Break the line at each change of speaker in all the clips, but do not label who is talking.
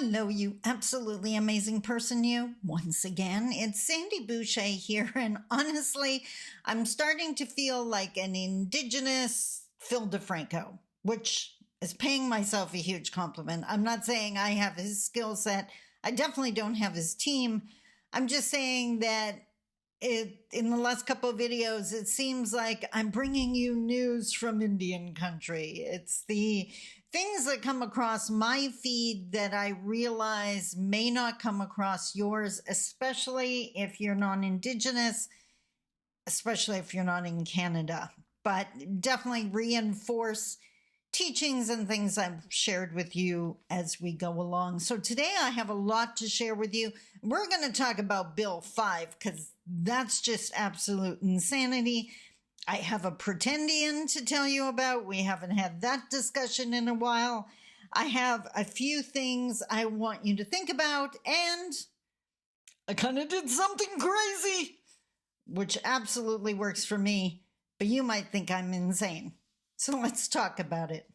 Hello, you absolutely amazing person, you. Once again, it's Sandy Boucher here, and honestly, I'm starting to feel like an indigenous Phil DeFranco, which is paying myself a huge compliment. I'm not saying I have his skill set. I definitely don't have his team. I'm just saying that in the last couple of videos, it seems like I'm bringing you news from Indian country. It's the things that come across my feed that I realize may not come across yours, especially if you're non-Indigenous, especially if you're not in Canada, but definitely reinforce teachings and things I've shared with you as we go along. So today I have a lot to share with you. We're going to talk about Bill 5 because that's just absolute insanity. I have a Pretendian to tell you about. We haven't had that discussion in a while. I have a few things I want you to think about, and I kind of did something crazy, which absolutely works for me, but you might think I'm insane. So let's talk about it.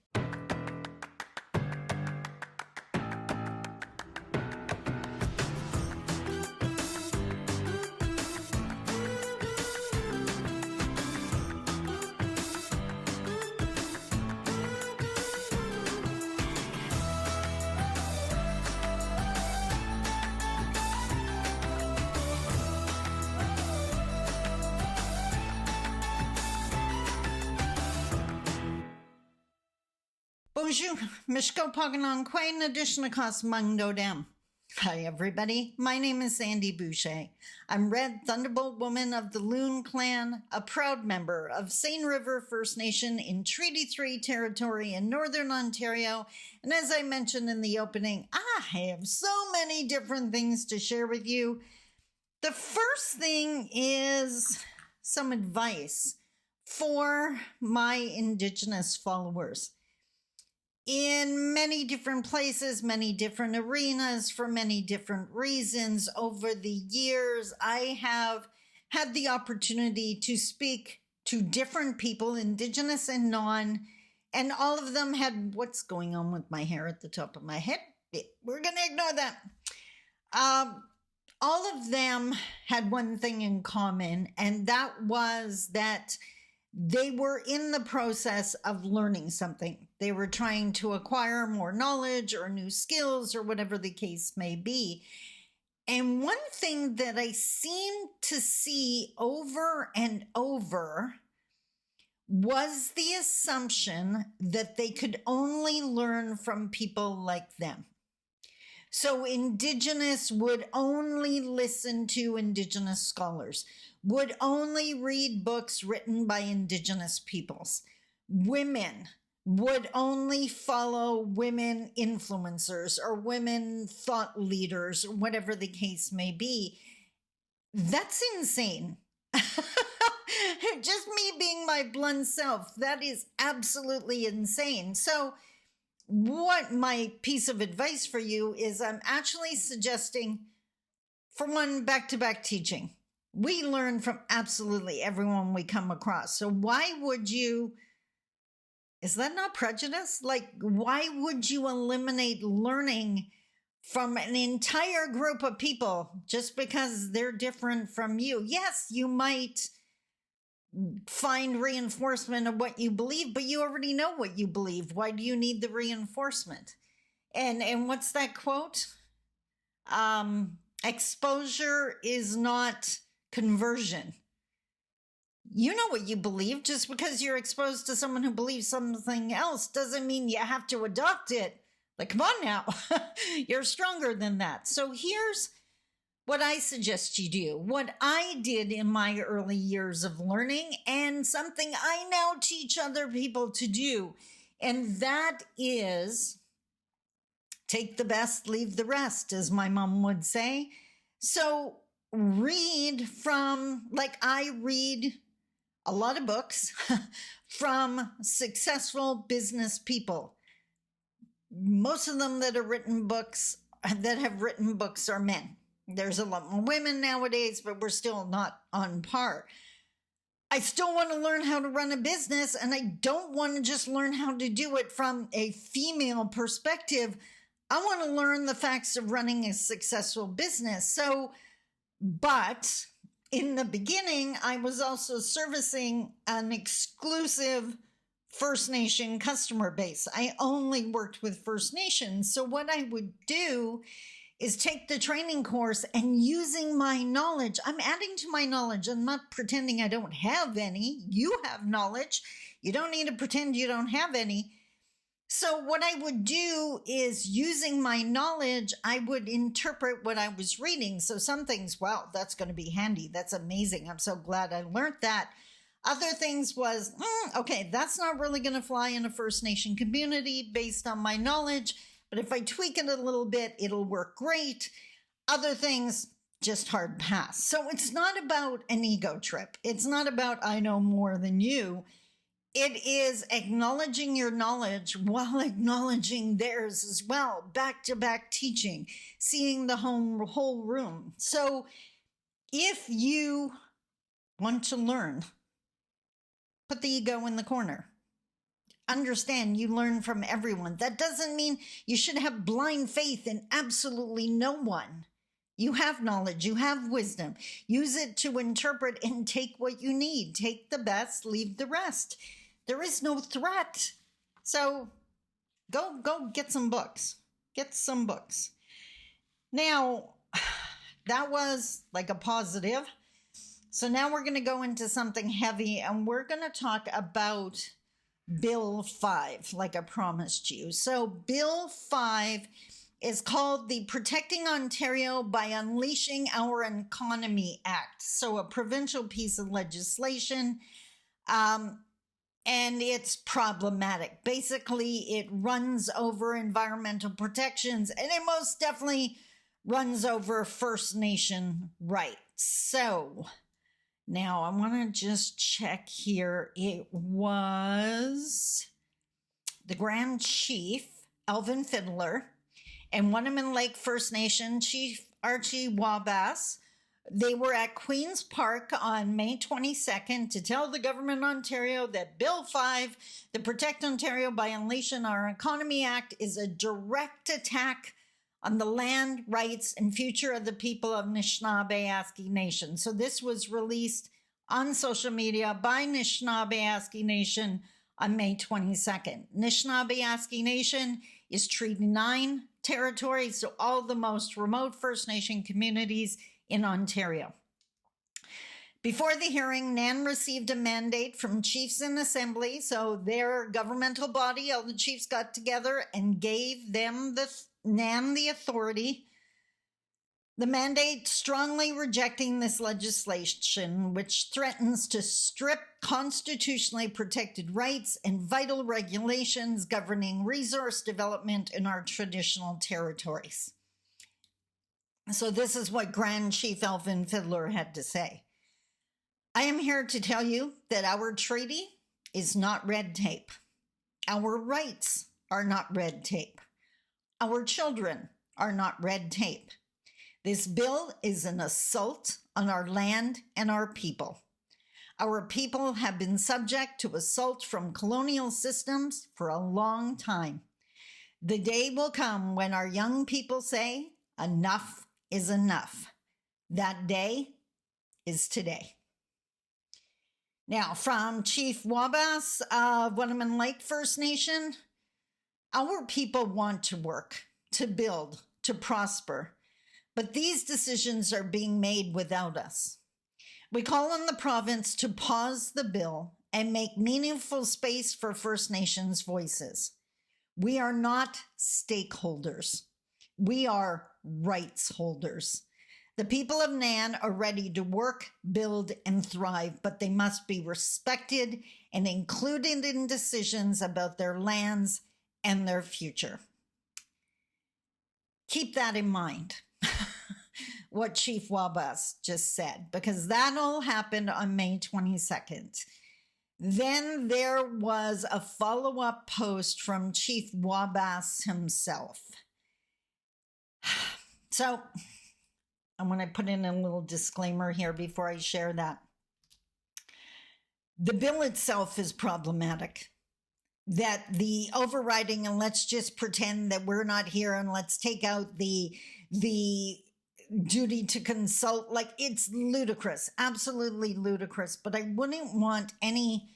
Bonjour, Mishko Paganon Quain, Adishnakas Mangdo Dam. Hi, everybody. My name is Sandy Boucher. I'm Red Thunderbolt Woman of the Loon Clan, a proud member of Seine River First Nation in Treaty 3 territory in Northern Ontario. And as I mentioned in the opening, I have so many different things to share with you. The first thing is some advice for my Indigenous followers. In many different places, many different arenas, for many different reasons, over the years, I have had the opportunity to speak to different people, Indigenous and non, and all of them had what's going on with my hair at the top of my head. We're going to ignore that. All of them had one thing in common, and that was that they were in the process of learning something. They were trying to acquire more knowledge or new skills or whatever the case may be. And one thing that I seem to see over and over was the assumption that they could only learn from people like them. So Indigenous would only listen to Indigenous scholars, would only read books written by Indigenous peoples. Women would only follow women influencers or women thought leaders, or whatever the case may be. That's insane. Just me being my blunt self, that is absolutely insane. So what my piece of advice for you is, I'm actually suggesting, for one, back-to-back teaching. We learn from absolutely everyone we come across. So why would you, is that not prejudice? Like, why would you eliminate learning from an entire group of people just because they're different from you? Yes, you might find reinforcement of what you believe, but you already know what you believe. Why do you need the reinforcement? And what's that quote? Exposure is not conversion. You know what you believe. Just because you're exposed to someone who believes something else doesn't mean you have to adopt it. Like, come on now. You're stronger than that. So here's what I suggest you do. What I did in my early years of learning, and something I now teach other people to do. And that is take the best, leave the rest, as my mom would say. So read from, like, I read a lot of books from successful business people. Most of them that have written books are men. There's a lot more women nowadays, but we're still not on par. I still want to learn how to run a business, and I don't want to just learn how to do it from a female perspective. I want to learn the facts of running a successful business. But in the beginning, I was also servicing an exclusive First Nation customer base. I only worked with First Nations. So what I would do is take the training course and using my knowledge, I'm adding to my knowledge. I'm not pretending I don't have any. You have knowledge. You don't need to pretend you don't have any. So what I would do is using my knowledge, I would interpret what I was reading. So some things, wow, that's going to be handy. That's amazing. I'm so glad I learned that. Other things was, okay, that's not really going to fly in a First Nation community based on my knowledge. But if I tweak it a little bit, it'll work great. Other things, just hard pass. So it's not about an ego trip. It's not about I know more than you. It is acknowledging your knowledge while acknowledging theirs as well. Back-to-back teaching, seeing the whole room. So if you want to learn, put the ego in the corner. Understand you learn from everyone. That doesn't mean you should have blind faith in absolutely no one. You have knowledge, you have wisdom. Use it to interpret and take what you need. Take the best, leave the rest. There is no threat. So go get some books. Get some books. Now, that was like a positive. So now we're going to go into something heavy and we're going to talk about Bill 5, like I promised you. So Bill 5 is called the Protecting Ontario by Unleashing Our Economy Act. So a provincial piece of legislation. And it's problematic. Basically, it runs over environmental protections, and it most definitely runs over First Nation rights. So now I want to just check here. It was the Grand Chief, Alvin Fiddler, and Winneman Lake First Nation Chief Archie Wabass. They were at Queen's Park on May 22nd to tell the government of Ontario that Bill 5, the Protect Ontario by Unleashing Our Economy Act, is a direct attack on the land, rights, and future of the people of Anishinaabe Nation. So this was released on social media by Anishinaabe Nation on May 22nd. Anishinaabe Nation is Treaty 9 territory, so all the most remote First Nation communities in Ontario. Before the hearing, NAN received a mandate from Chiefs in Assembly, so their governmental body, all the chiefs got together and gave them NAN the authority. The mandate strongly rejecting this legislation, which threatens to strip constitutionally protected rights and vital regulations governing resource development in our traditional territories. So this is what Grand Chief Alvin Fiddler had to say. I am here to tell you that our treaty is not red tape. Our rights are not red tape. Our children are not red tape. This bill is an assault on our land and our people. Our people have been subject to assault from colonial systems for a long time. The day will come when our young people say, enough is enough. That day is today. Now, from Chief Wabass of Winneman Lake First Nation, our people want to work, to build, to prosper, but these decisions are being made without us. We call on the province to pause the bill and make meaningful space for First Nations voices. We are not stakeholders. We are rights holders. The people of NAN are ready to work, build, and thrive, but they must be respected and included in decisions about their lands and their future. Keep that in mind, what Chief Wabass just said, because that all happened on May 22nd. Then there was a follow-up post from Chief Wabass himself. So I want to put in a little disclaimer here before I share that. The bill itself is problematic. that the overriding, and let's just pretend that we're not here and let's take out the duty to consult, like, it's ludicrous, absolutely ludicrous. But I wouldn't want any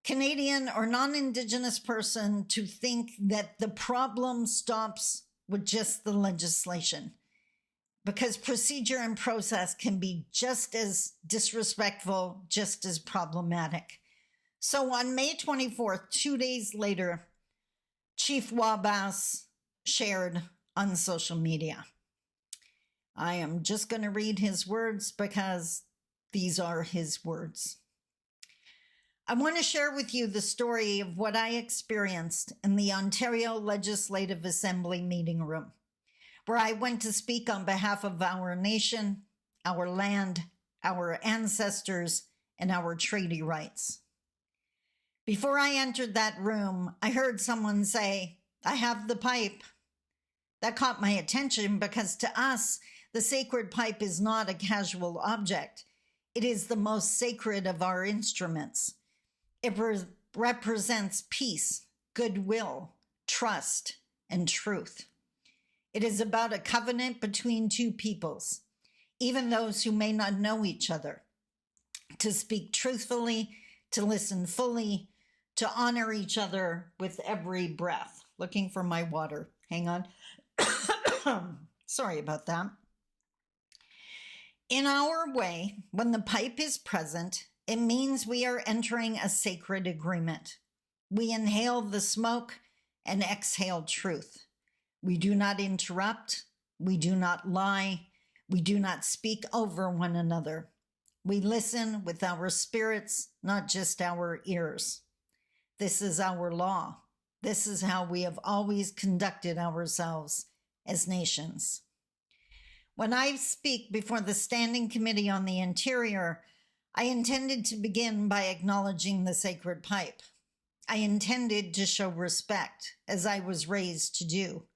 Canadian or non-Indigenous person to think that the problem stops with just the legislation, because procedure and process can be just as disrespectful, just as problematic. So on May 24th, 2 days later, Chief Wabass shared on social media. I am just going to read his words because these are his words. I want to share with you the story of what I experienced in the Ontario Legislative Assembly meeting room, where I went to speak on behalf of our nation, our land, our ancestors, and our treaty rights. Before I entered that room, I heard someone say, "I have the pipe." That caught my attention because to us, the sacred pipe is not a casual object. It is the most sacred of our instruments. It represents peace, goodwill, trust, and truth. It is about a covenant between two peoples, even those who may not know each other, to speak truthfully, to listen fully, to honor each other with every breath. Looking for my water. Hang on. Sorry about that. In our way, when the pipe is present, it means we are entering a sacred agreement. We inhale the smoke and exhale truth. We do not interrupt. We do not lie. We do not speak over one another. We listen with our spirits, not just our ears. This is our law. This is how we have always conducted ourselves as nations. When I speak before the Standing Committee on the Interior, I intended to begin by acknowledging the sacred pipe. I intended to show respect, as I was raised to do.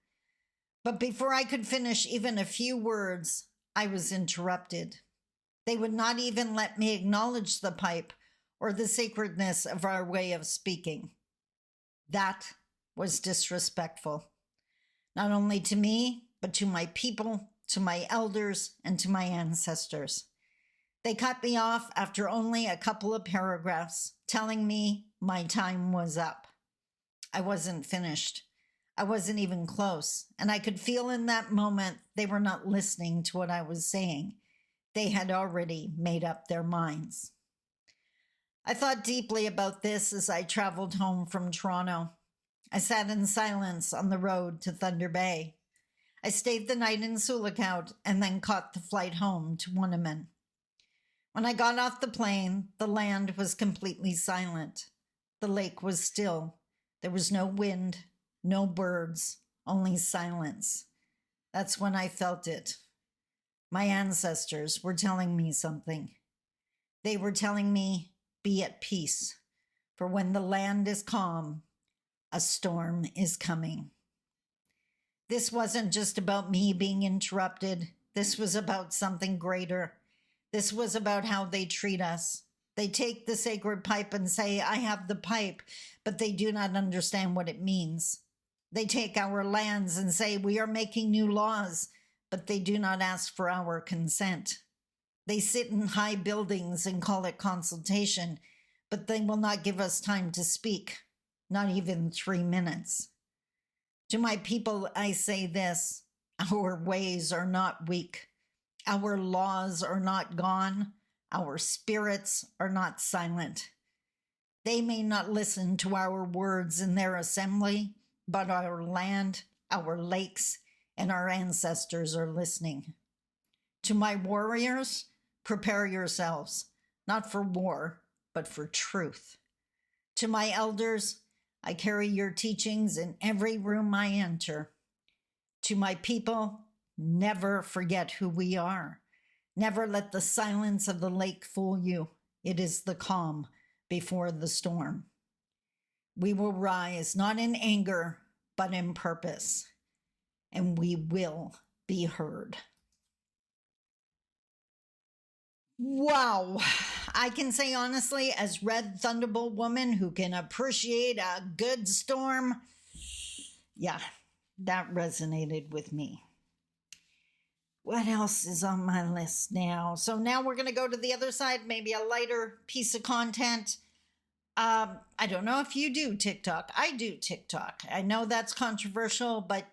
But before I could finish even a few words, I was interrupted. They would not even let me acknowledge the pipe or the sacredness of our way of speaking. That was disrespectful, not only to me, but to my people, to my elders, and to my ancestors. They cut me off after only a couple of paragraphs, telling me my time was up. I wasn't finished. I wasn't even close, and I could feel in that moment they were not listening to what I was saying. They had already made up their minds. I thought deeply about this as I traveled home from Toronto. I sat in silence on the road to Thunder Bay. I stayed the night in Sulikout and then caught the flight home to Woonaman. When I got off the plane, the land was completely silent. The lake was still. There was no wind, no birds, only silence. That's when I felt it. My ancestors were telling me something. They were telling me, be at peace, for when the land is calm, a storm is coming. This wasn't just about me being interrupted. This was about something greater. This was about how they treat us. They take the sacred pipe and say, I have the pipe, but they do not understand what it means. They take our lands and say, we are making new laws, but they do not ask for our consent. They sit in high buildings and call it consultation, but they will not give us time to speak, not even 3 minutes. To my people, I say this, our ways are not weak. Our laws are not gone. Our spirits are not silent. They may not listen to our words in their assembly, but our land, our lakes, and our ancestors are listening. To my warriors, prepare yourselves, not for war, but for truth. To my elders, I carry your teachings in every room I enter. To my people, never forget who we are. Never let the silence of the lake fool you. It is the calm before the storm. We will rise, not in anger, but in purpose, and we will be heard. Wow. I can say honestly, as Red Thunderbolt woman who can appreciate a good storm, yeah, that resonated with me. What else is on my list now? So now we're going to go to the other side, maybe a lighter piece of content. I don't know if you do TikTok. I do TikTok. I know that's controversial, but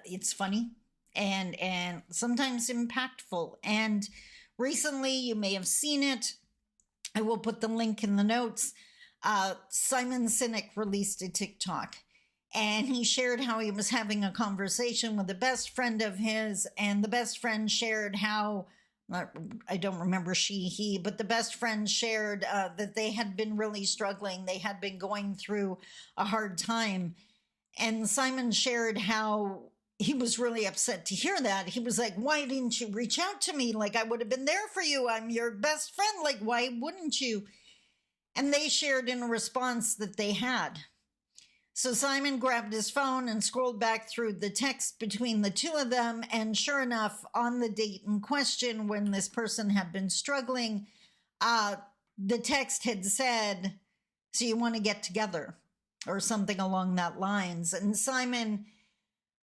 it's funny and sometimes impactful. And recently, you may have seen it. I will put the link in the notes. Simon Sinek released a TikTok, and he shared how he was having a conversation with a best friend of his, and the best friend shared how, I don't remember he, but the best friend shared that they had been really struggling. They had been going through a hard time. And Simon shared how he was really upset to hear that. He was like, why didn't you reach out to me? Like, I would have been there for you. I'm your best friend. Like, why wouldn't you? And they shared in a response that they had. So Simon grabbed his phone and scrolled back through the text between the two of them. And sure enough, on the date in question, when this person had been struggling, the text had said, so you want to get together, or something along that lines. And Simon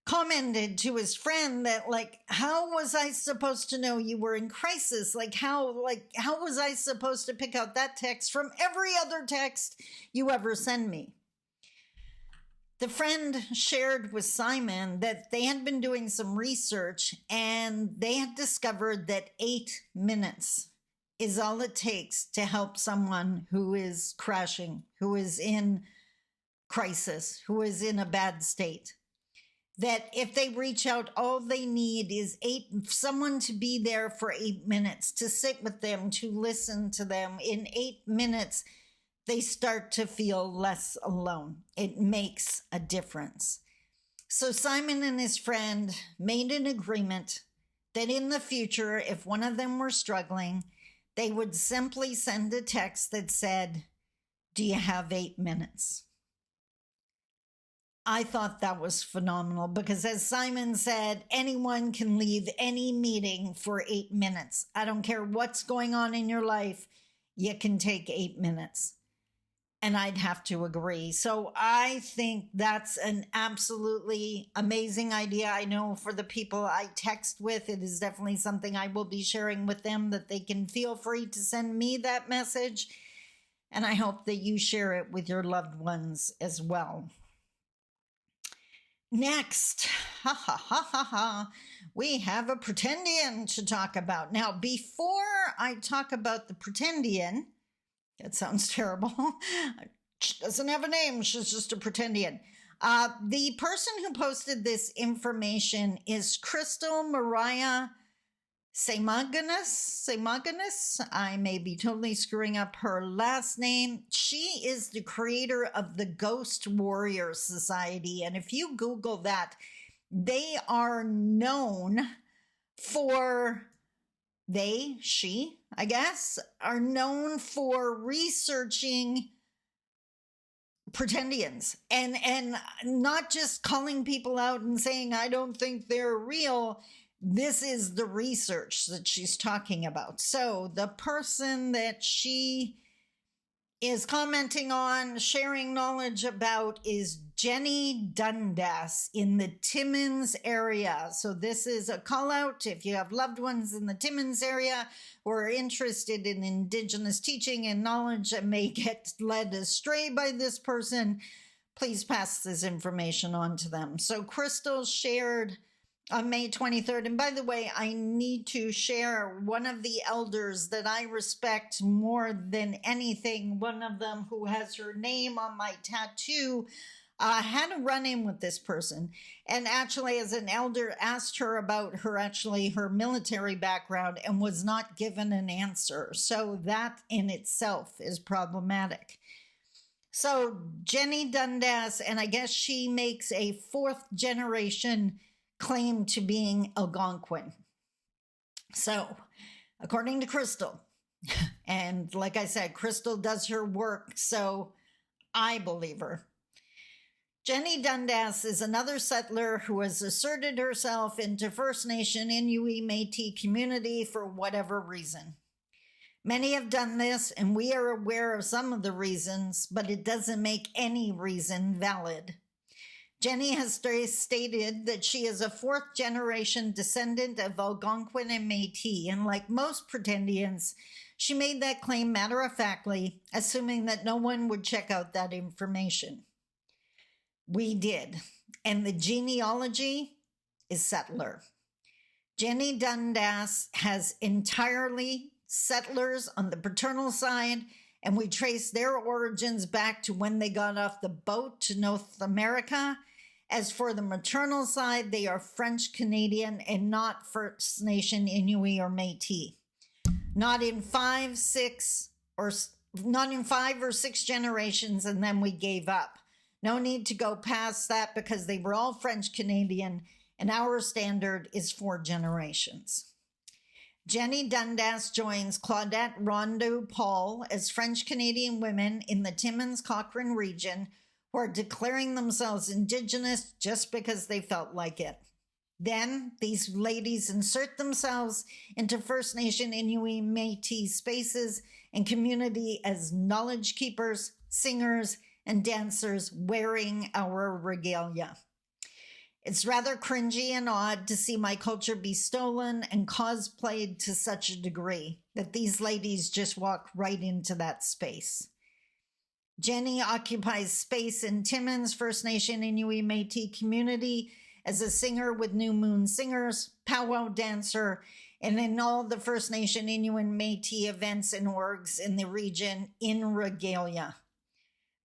commented to his friend that, like, how was I supposed to know you were in crisis? How was I supposed to pick out that text from every other text you ever send me? The friend shared with Simon that they had been doing some research and they had discovered that 8 minutes is all it takes to help someone who is crashing, who is in crisis, who is in a bad state. That if they reach out, all they need is someone to be there for 8 minutes, to sit with them, to listen to them. In 8 minutes, they start to feel less alone. It makes a difference. So Simon and his friend made an agreement that in the future, if one of them were struggling, they would simply send a text that said, do you have 8 minutes? I thought that was phenomenal because, as Simon said, anyone can leave any meeting for 8 minutes. I don't care what's going on in your life, you can take 8 minutes. And I'd have to agree. So I think that's an absolutely amazing idea. I know for the people I text with, it is definitely something I will be sharing with them, that they can feel free to send me that message. And I hope that you share it with your loved ones as well. Next, we have a Pretendian to talk about. Now, before I talk about the Pretendian, that sounds terrible. She doesn't have a name. She's just a Pretendian. The person who posted this information is Crystal Mariah Samagonis. I may be totally screwing up her last name. She is the creator of the Ghost Warrior Society. And if you Google that, they are known for, she, I guess, are known for researching Pretendians and not just calling people out and saying, I don't think they're real. This is the research that she's talking about. So the person that she is commenting on, sharing knowledge about, is Jenny Dundas in the Timmins area. So this is a call out if you have loved ones in the Timmins area who are interested in Indigenous teaching and knowledge and may get led astray by this person, please pass this information on to them. So Crystal shared on May 23rd. And by the way, I need to share one of the elders that I respect more than anything. One of them who has her name on my tattoo had a run-in with this person. And actually, as an elder, asked her about her military background and was not given an answer. So that in itself is problematic. So Jenny Dundas, and I guess she makes a 4th generation claim to being Algonquin. So, according to Crystal, and like I said, Crystal does her work, so I believe her. Jenny Dundas is another settler who has asserted herself into First Nation Inuit Métis community for whatever reason. Many have done this, and we are aware of some of the reasons, but it doesn't make any reason valid. Jenny has stated that she is a fourth-generation descendant of Algonquin and Métis, and like most Pretendians, she made that claim matter-of-factly, assuming that no one would check out that information. We did, and the genealogy is settler. Jenny Dundas has entirely settlers on the paternal side, and we trace their origins back to when they got off the boat to North America. As for the maternal side, they are French Canadian and not First Nation Inuit or Métis. Not in five or six generations, and then we gave up. No need to go past that because they were all French Canadian, and our standard is 4 generations. Jenny Dundas joins Claudette Rondeau Paul as French Canadian women in the Timmins-Cochrane region who are declaring themselves Indigenous just because they felt like it. Then these ladies insert themselves into First Nation Inuit Métis spaces and community as knowledge keepers, singers, and dancers wearing our regalia. It's rather cringy and odd to see my culture be stolen and cosplayed to such a degree that these ladies just walk right into that space. Jenny occupies space in Timmins First Nation Inuit Métis community as a singer with New Moon Singers, powwow dancer, and in all the First Nation Inuit Métis events and orgs in the region in regalia.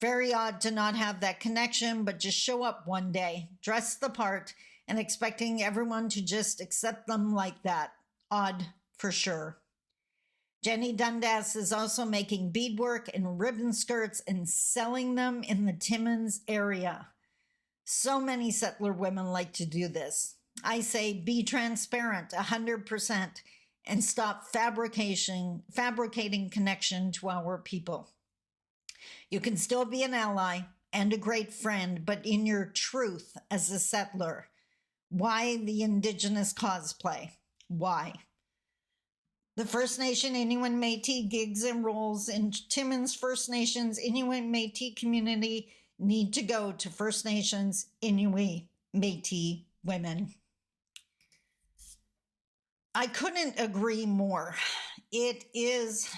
Very odd to not have that connection, but just show up one day, dress the part, and expecting everyone to just accept them like that. Odd for sure. Jenny Dundas is also making beadwork and ribbon skirts and selling them in the Timmins area. So many settler women like to do this. I say be transparent 100% and stop fabricating connection to our people. You can still be an ally and a great friend, but in your truth as a settler. Why the Indigenous cosplay? Why? The First Nation Inuit Métis gigs and roles in Timmins First Nations Inuit Métis community need to go to First Nations Inuit Métis women. I couldn't agree more. It is,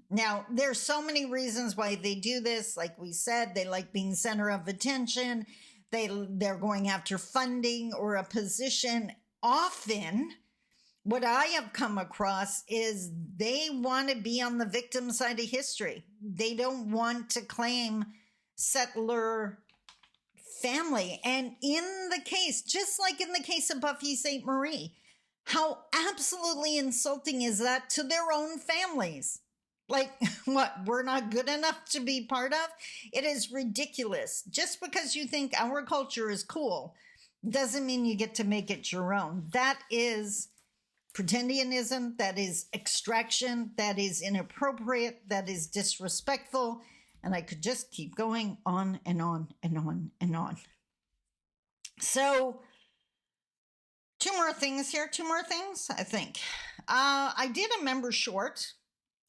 now there's so many reasons why they do this. Like we said, they like being center of attention. They're going after funding or a position. Often, what I have come across is they want to be on the victim side of history. They don't want to claim settler family. And in the case, just like in the case of Buffy St. Marie, how absolutely insulting is that to their own families? Like, what, we're not good enough to be part of? It is ridiculous. Just because you think our culture is cool doesn't mean you get to make it your own. That is pretendianism, that is extraction, that is inappropriate, that is disrespectful, and I could just keep going on and on and on and on. So, two more things, I think. I did a member short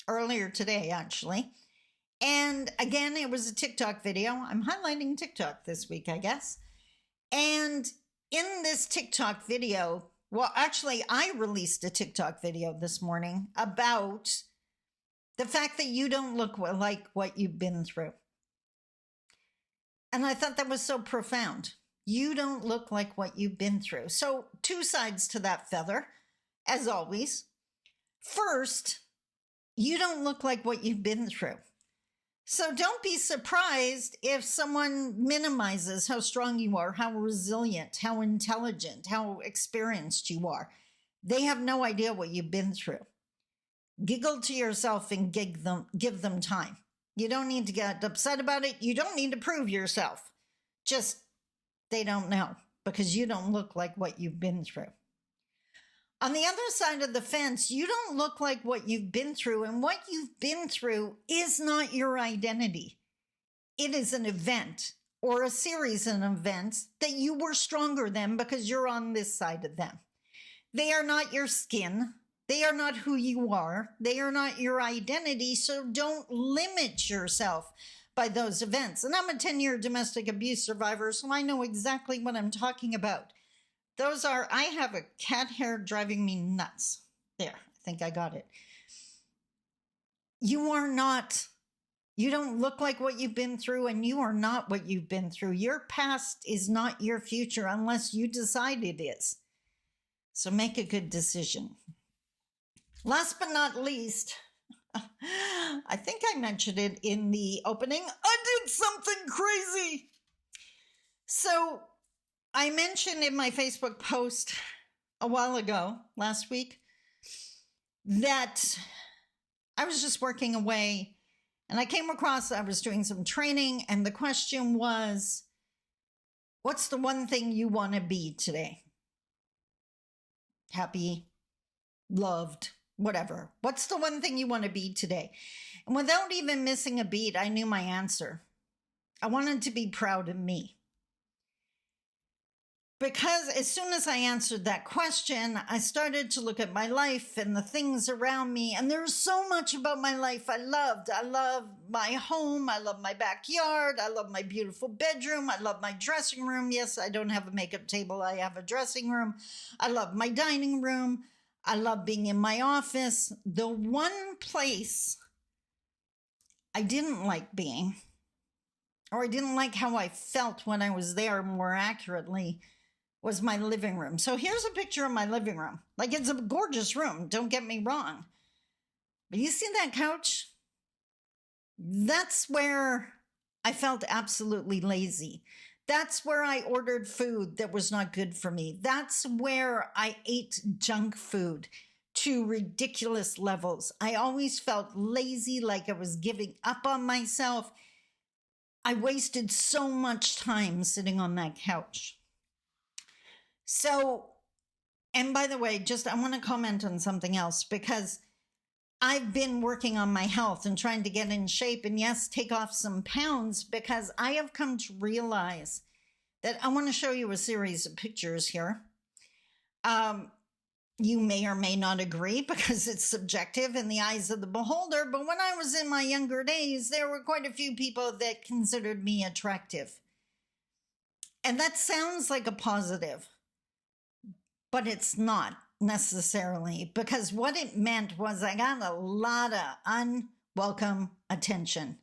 earlier today, actually. And again, it was a TikTok video. I'm highlighting TikTok this week, I guess. And in this TikTok video, well, actually, I released a TikTok video this morning about the fact that you don't look like what you've been through. And I thought that was so profound. You don't look like what you've been through. So, two sides to that feather, as always. First, you don't look like what you've been through. So don't be surprised if someone minimizes how strong you are, how resilient, how intelligent, how experienced you are. They have no idea what you've been through. Giggle to yourself and give them time. You don't need to get upset about it. You don't need to prove yourself. Just, they don't know because you don't look like what you've been through. On the other side of the fence, you don't look like what you've been through, and what you've been through is not your identity. It is an event or a series of events that you were stronger than because you're on this side of them. They are not your skin. They are not who you are. They are not your identity. So don't limit yourself by those events. And I'm a 10-year domestic abuse survivor, so I know exactly what I'm talking about. I have a cat hair driving me nuts. There, I think I got it. You don't look like what you've been through, and you are not what you've been through. Your past is not your future unless you decide it is. So make a good decision. Last but not least, I think I mentioned it in the opening. I did something crazy. So I mentioned in my Facebook post a while ago, last week, that I was just working away and I came across, I was doing some training, and the question was, what's the one thing you want to be today? Happy, loved, whatever. What's the one thing you want to be today? And without even missing a beat, I knew my answer. I wanted to be proud of me. Because as soon as I answered that question, I started to look at my life and the things around me. And there's so much about my life I loved. I love my home. I love my backyard. I love my beautiful bedroom. I love my dressing room. Yes, I don't have a makeup table. I have a dressing room. I love my dining room. I love being in my office. The one place I didn't like being, or I didn't like how I felt when I was there more accurately, was my living room. So here's a picture of my living room. Like, it's a gorgeous room, don't get me wrong. But you see that couch? That's where I felt absolutely lazy. That's where I ordered food that was not good for me. That's where I ate junk food to ridiculous levels. I always felt lazy, like I was giving up on myself. I wasted so much time sitting on that couch. So, and by the way, I want to comment on something else, because I've been working on my health and trying to get in shape and, yes, take off some pounds, because I have come to realize that I want to show you a series of pictures here. You may or may not agree, because it's subjective in the eyes of the beholder. But when I was in my younger days, there were quite a few people that considered me attractive. And that sounds like a positive. But it's not necessarily, because what it meant was I got a lot of unwelcome attention.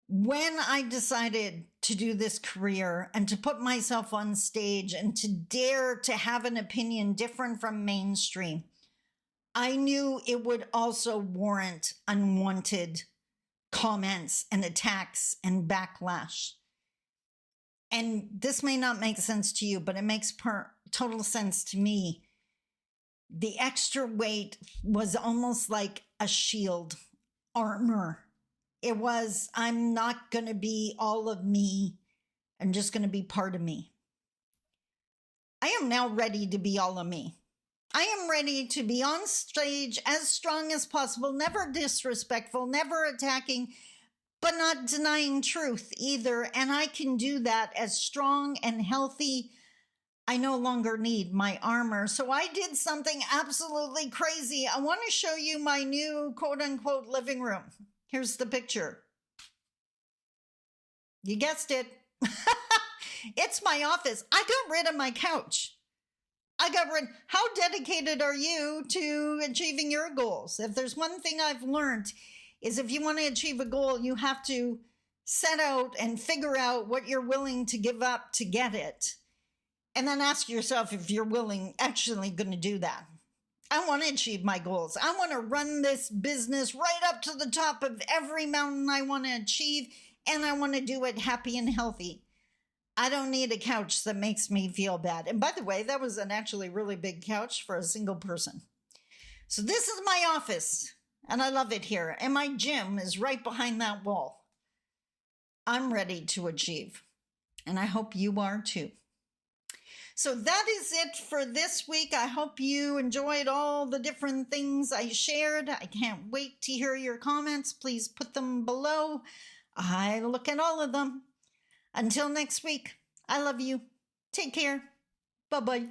When I decided to do this career and to put myself on stage and to dare to have an opinion different from mainstream, I knew it would also warrant unwanted comments and attacks and backlash. And this may not make sense to you, but it makes total sense to me. The extra weight was almost like a shield, armor. It was, I'm not going to be all of me. I'm just going to be part of me. I am now ready to be all of me. I am ready to be on stage as strong as possible, never disrespectful, never attacking, but not denying truth either. And I can do that as strong and healthy. I no longer need my armor. So I did something absolutely crazy. I want to show you my new quote unquote living room. Here's the picture. You guessed it. It's my office. I got rid of my couch. How dedicated are you to achieving your goals? If there's one thing I've learned, is if you want to achieve a goal, you have to set out and figure out what you're willing to give up to get it. And then ask yourself if you're actually going to do that. I want to achieve my goals. I want to run this business right up to the top of every mountain I want to achieve, and I want to do it happy and healthy. I don't need a couch that makes me feel bad. And by the way, that was an actually really big couch for a single person. So this is my office, and I love it here. And my gym is right behind that wall. I'm ready to achieve, and I hope you are too. So that is it for this week. I hope you enjoyed all the different things I shared. I can't wait to hear your comments. Please put them below. I look at all of them. Until next week, I love you. Take care. Bye-bye.